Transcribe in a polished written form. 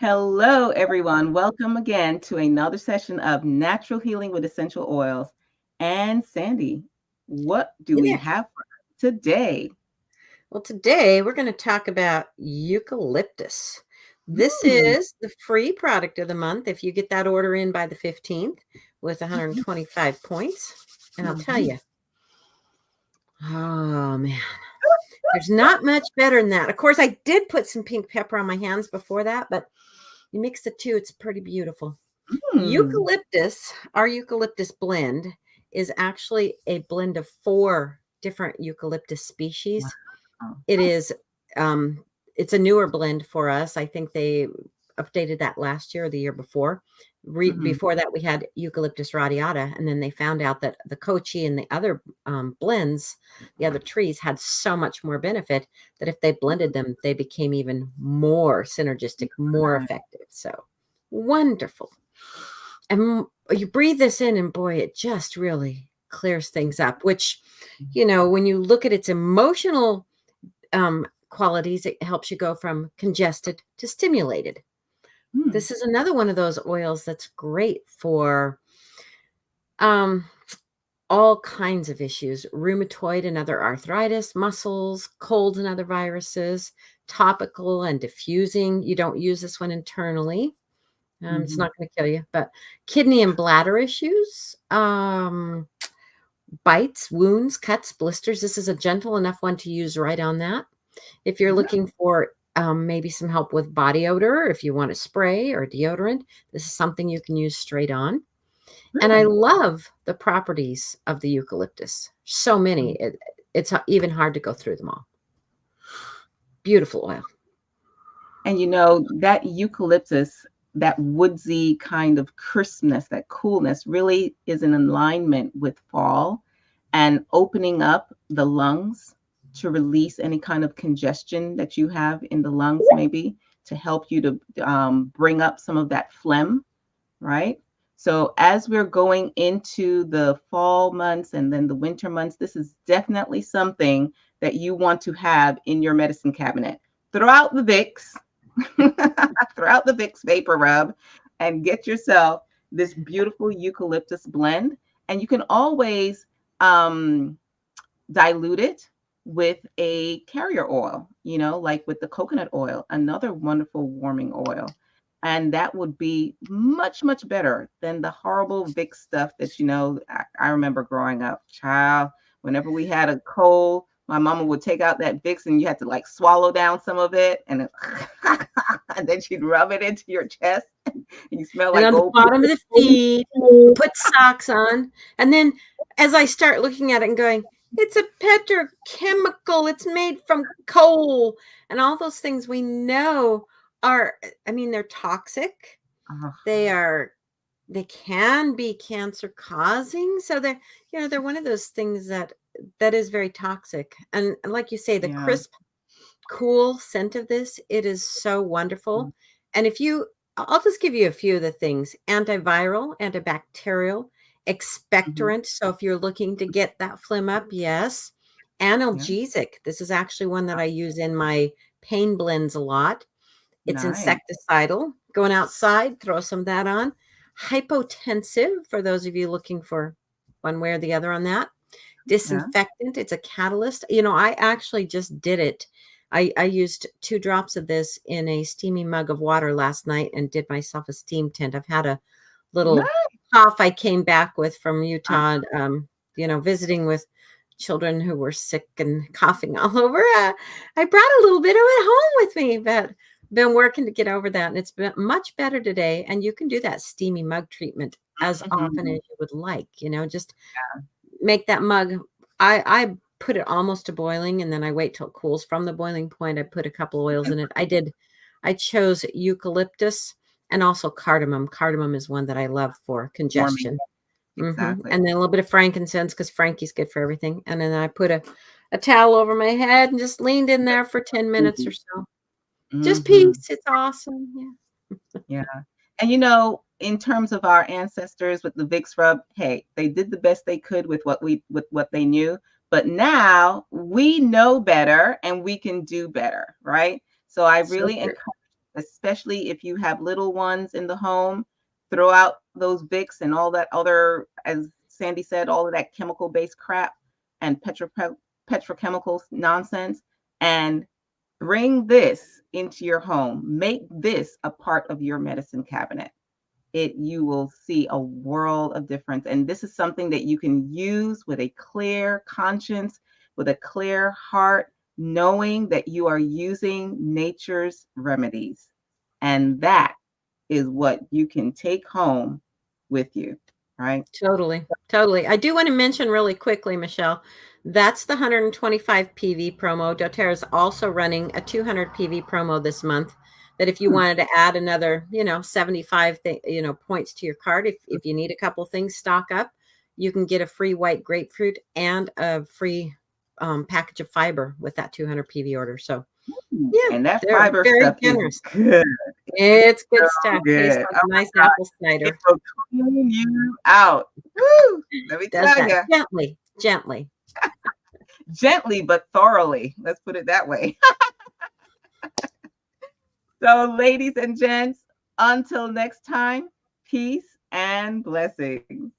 Hello, everyone. Welcome again to another session of Natural Healing with Essential Oils. And Sandy, what do we Yeah. have for us today? Well, today we're going to talk about eucalyptus. This Hmm. is the free product of the month if you get that order in by the 15th with 125 points. And I'll tell Mhm. you, oh man, there's not much better than that. Of course, I did put some pink pepper on my hands before that, but you mix the two, it's pretty beautiful. Hmm. Our eucalyptus blend is actually a blend of 4 different eucalyptus species. Wow. It is, um, it's a newer blend for us. I think they updated that last year or the year before. Mhm. Before that, we had Eucalyptus radiata, and then they found out that the kochi and the other blends, the other trees, had so much more benefit that if they blended them, they became even more synergistic, more Right. effective. So wonderful. And you breathe this in, and boy, it just really clears things up, which, when you look at its emotional qualities, it helps you go from congested to stimulated. Hmm. This is another one of those oils that's great for um, all kinds of issues: rheumatoid and other arthritis, muscles, colds and other viruses, topical and diffusing. You don't use this one internally. It's Mhm. not going to kill you, but kidney and bladder issues, bites, wounds, cuts, blisters. This is a gentle enough one to use right on that. If you're looking for maybe some help with body odor, if you want a spray or deodorant, this is something you can use straight on. And I Really? love the properties of the eucalyptus. So many, Mm. it's even hard to go through them all. Beautiful oil. And that eucalyptus, that woodsy kind of crispness, that coolness really is in alignment with fall and opening up the lungs to release any kind of congestion that you have in the lungs, maybe to help you to bring up some of that phlegm, right? So, as we're going into the fall months and then the winter months, this is definitely something that you want to have in your medicine cabinet. Throw out the Vicks, throw out the Vicks Vapor Rub, and get yourself this beautiful eucalyptus blend. And you can always um, dilute it with a carrier oil, like with the coconut oil, another wonderful warming oil. And that would be much, much better than the horrible Vic stuff that, I remember growing up, child. Whenever we had a cold, my mama would take out that Vicks and you had to like swallow down some of it and then she'd rub it into your chest and you smell And like on the old bottom of the feet, people. put socks on. And then as I start looking at it and going, it's a petrochemical, it's made from coal, and all those things we know are, I mean, they're toxic. Oh, They are, they can be cancer causing. So they're one of those things that is very toxic. And like you say, the yeah. crisp, cool scent of this, it is so wonderful. And I'll just give you a few of the things: antiviral, antibacterial, Mhm. expectorant. So if you're looking to get that phlegm up, yes. Yeah. Analgesic. This is actually one that I use in my pain blends a lot. It's Nice. insecticidal. Going outside, throw some of that on. Hypotensive, for those of you looking for one way or the other on that. Yeah. Disinfectant, it's a catalyst. I actually just did it. I used 2 drops of this in a steamy mug of water last night and did myself a steam tent. I've had a little Nice. cough I came back with from Utah, visiting with children who were sick and coughing all over. I brought a little bit of it home with me, but been working to get over that. And it's been much better today. And you can do that steamy mug treatment as often as Mhm. you would like, just make that mug. I put it almost to boiling, and then I wait till it cools. From the boiling point, I put a couple oils in it. I chose eucalyptus and also cardamom. Cardamom is one that I love for Warming. congestion. Exactly. And then a little bit of frankincense, because Frankie's good for everything. And then I put a towel over my head and just leaned in there for 10 minutes or Mhm. so. Just Mhm. peace. It's awesome. Yeah. And in terms of our ancestors with the Vicks rub, hey, they did the best they could with what they knew. But now we know better and we can do better, right? So I So really true. encourage especially if you have little ones in the home. Throw out those Vicks and all that other, as Sandy said, all of that chemical based crap and petrochemicals nonsense, and bring this into your home. Make this a part of your medicine cabinet. You will see a world of difference. And this is something that you can use with a clear conscience, with a clear heart, knowing that you are using nature's remedies. And that is what you can take home with you, right? Totally, totally. I do want to mention really quickly, Michelle, that's the 125 PV promo. doTERRA is also running a 200 PV promo this month. That if you Hmm. wanted to add another, 75, points to your card, if you need a couple things, stock up, you can get a free white grapefruit and a free package of fiber with that 200 PV order. So yeah, And that they're fiber very stuff is generous. good. It's So good stuff. Tastes good. like Oh a nice my God. apple It cider. will clean you out. Woo! Let me Does tell that you. gently, gently. Gently but thoroughly. Let's put it that way. So, ladies and gents, until next time, peace and blessings.